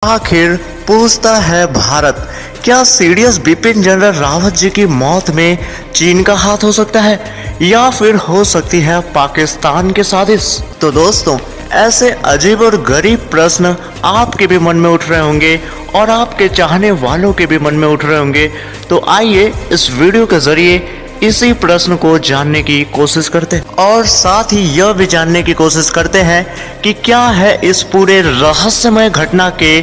आखिर पूछता है भारत, क्या सीडीएस बिपिन जनरल रावत जी की मौत में चीन का हाथ हो सकता है या फिर हो सकती है पाकिस्तान की साजिश। तो दोस्तों, ऐसे अजीब और गरीब प्रश्न आपके भी मन में उठ रहे होंगे और आपके चाहने वालों के भी मन में उठ रहे होंगे। तो आइए इस वीडियो के जरिए इसी प्रश्न को जानने की कोशिश करते हैं और साथ ही यह भी जानने की कोशिश करते हैं कि क्या है इस पूरे रहस्यमय घटना के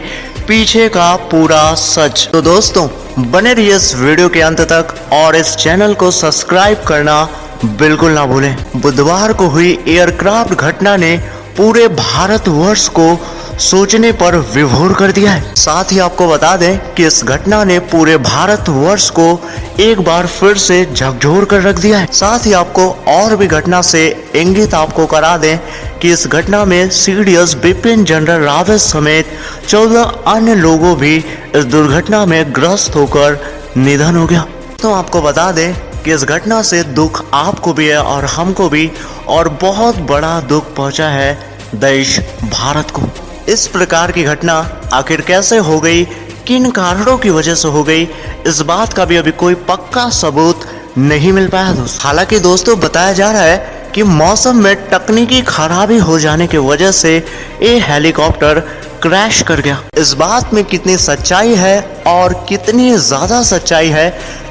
पीछे का पूरा सच। तो दोस्तों, बने रहिए इस वीडियो के अंत तक और इस चैनल को सब्सक्राइब करना बिल्कुल ना भूलें। बुधवार को हुई एयरक्राफ्ट घटना ने पूरे भारतवर्ष को सोचने पर विभोर कर दिया है। साथ ही आपको बता दें कि इस घटना ने पूरे भारतवर्ष को एक बार फिर से झकझोर कर रख दिया है। साथ ही आपको और भी घटना से इंगित आपको करा दें कि इस घटना में सीडीएस बिपिन जनरल रावत समेत 14 अन्य लोगों भी इस दुर्घटना में ग्रस्त होकर निधन हो गया। तो आपको बता दें कि इस घटना से दुख आपको भी है और हमको भी, और बहुत बड़ा दुख पहुंचा है देश भारत को। इस प्रकार की घटना आखिर कैसे हो गई, किन कारणों की वजह से हो गई, इस बात का भी अभी कोई पक्का सबूत नहीं मिल पाया दोस्तों। हालांकि दोस्तों, बताया जा रहा है कि मौसम में तकनीकी खराबी हो जाने की वजह से ये हेलीकॉप्टर क्रैश कर गया। इस बात में कितनी सच्चाई है और कितनी ज्यादा सच्चाई है,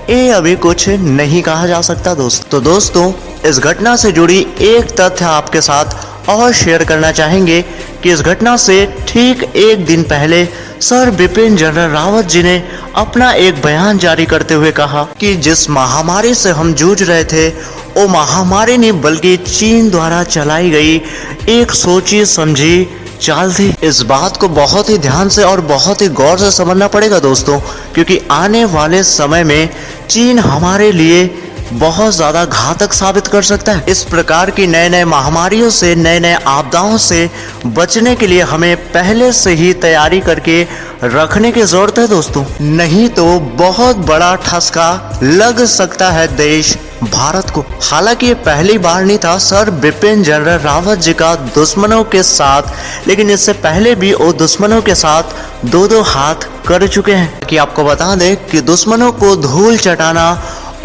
ये अभी कुछ नहीं कहा जा सकता दोस्तों। तो दोस्तों, इस घटना से जुड़ी एक तथ्य आपके साथ और शेयर करना चाहेंगे कि इस घटना से ठीक एक दिन पहले सर बिपिन जनरल रावत जी ने अपना एक बयान जारी करते हुए कहा कि जिस महामारी से हम जूझ रहे थे वो महामारी नहीं बल्कि चीन द्वारा चलाई गई एक सोची समझी चाल थी। इस बात को बहुत ही ध्यान से और बहुत ही गौर से समझना पड़ेगा दोस्तों, क्योंकि आने वाले समय में चीन हमारे लिए बहुत ज्यादा घातक साबित कर सकता है। इस प्रकार की नए नए महामारियों से, नए नए आपदाओं से बचने के लिए हमें पहले से ही तैयारी करके रखने की जरूरत है दोस्तों, नहीं तो बहुत बड़ा ठसका लग सकता है देश भारत को। हालांकि ये पहली बार नहीं था सर बिपिन जनरल रावत जी का दुश्मनों के साथ, लेकिन इससे पहले भी वो दुश्मनों के साथ दो हाथ कर चुके हैं। कि आपको बता दें कि दुश्मनों को धूल चटाना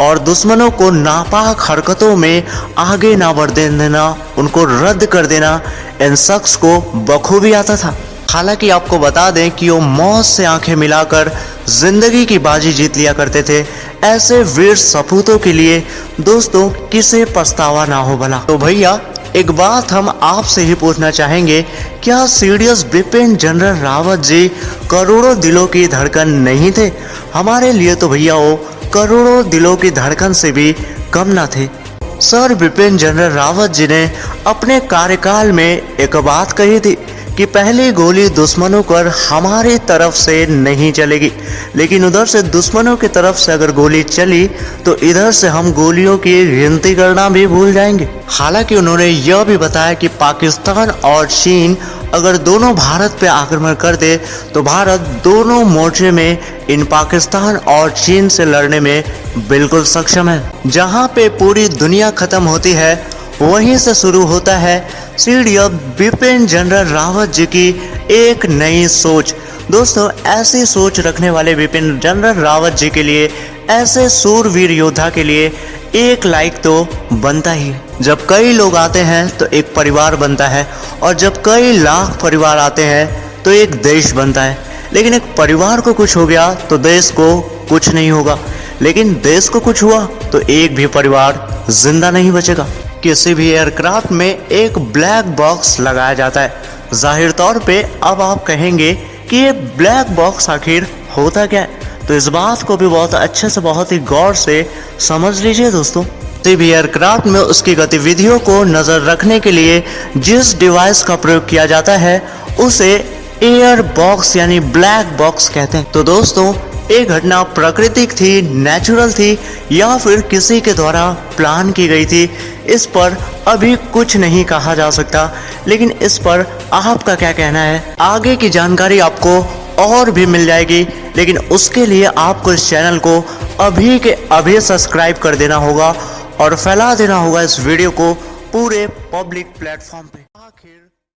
और दुश्मनों को नापाक हरकतों में आगे ना बढ़ने देना, उनको रद्द कर देना, इन शख्स को बखूबी आता था। हालांकि आपको बता दें कि वो मौत से आंखें मिलाकर जिंदगी की बाजी जीत लिया करते थे। ऐसे वीर सपूतों के लिए दोस्तों किसे पछतावा ना हो भला। तो भैया, एक बात हम आपसे ही पूछना चाहेंगे, क्या सीडीएस बिपिन जनरल रावत जी करोड़ों दिलों की धड़कन नहीं थे? हमारे लिए तो भैया वो करोड़ों दिलों की धड़कन से भी कम ना थे। सर बिपिन जनरल रावत जी ने अपने कार्यकाल में एक बात कही थी कि पहली गोली दुश्मनों पर हमारी तरफ से नहीं चलेगी, लेकिन उधर से दुश्मनों की तरफ से अगर गोली चली तो इधर से हम गोलियों की गिनती करना भी भूल जाएंगे। हालांकि उन्होंने यह भी बताया कि पाकिस्तान और चीन अगर दोनों भारत पे आक्रमण कर दे तो भारत दोनों मोर्चे में इन पाकिस्तान और चीन से लड़ने में बिल्कुल सक्षम है। जहां पे पूरी दुनिया खत्म होती है, वहीं से शुरू होता है सीडीएस बिपिन जनरल रावत जी की एक नई सोच। दोस्तों, ऐसी सोच रखने वाले बिपिन जनरल रावत जी के लिए, ऐसे सूरवीर योद्धा के लिए एक लाइक तो बनता ही है। जब कई लोग आते हैं तो एक परिवार बनता है, और जब कई लाख परिवार आते हैं तो एक देश बनता है। लेकिन एक परिवार को कुछ हो गया तो देश को कुछ नहीं होगा, लेकिन देश को कुछ हुआ तो एक भी परिवार जिंदा नहीं बचेगा। किसी भी एयरक्राफ्ट में एक ब्लैक बॉक्स लगाया जाता है। जाहिर तौर पे अब आप कहेंगे कि ये ब्लैक बॉक्स आखिर होता क्या है, तो इस बात को भी बहुत अच्छे से, बहुत ही गौर से समझ लीजिए दोस्तों। किसी भी एयरक्राफ्ट में उसकी गतिविधियों को नजर रखने के लिए जिस डिवाइस का प्रयोग किया जाता है उसे एयर बॉक्स यानी ब्लैक बॉक्स कहते हैं। तो दोस्तों, ये घटना प्राकृतिक थी, नेचुरल थी या फिर किसी के द्वारा प्लान की गई थी, इस पर अभी कुछ नहीं कहा जा सकता। लेकिन इस पर आपका क्या कहना है? आगे की जानकारी आपको और भी मिल जाएगी, लेकिन उसके लिए आपको इस चैनल को अभी के अभी सब्सक्राइब कर देना होगा और फैला देना होगा इस वीडियो को पूरे पब्लिक प्लेटफॉर्म पे। आखिर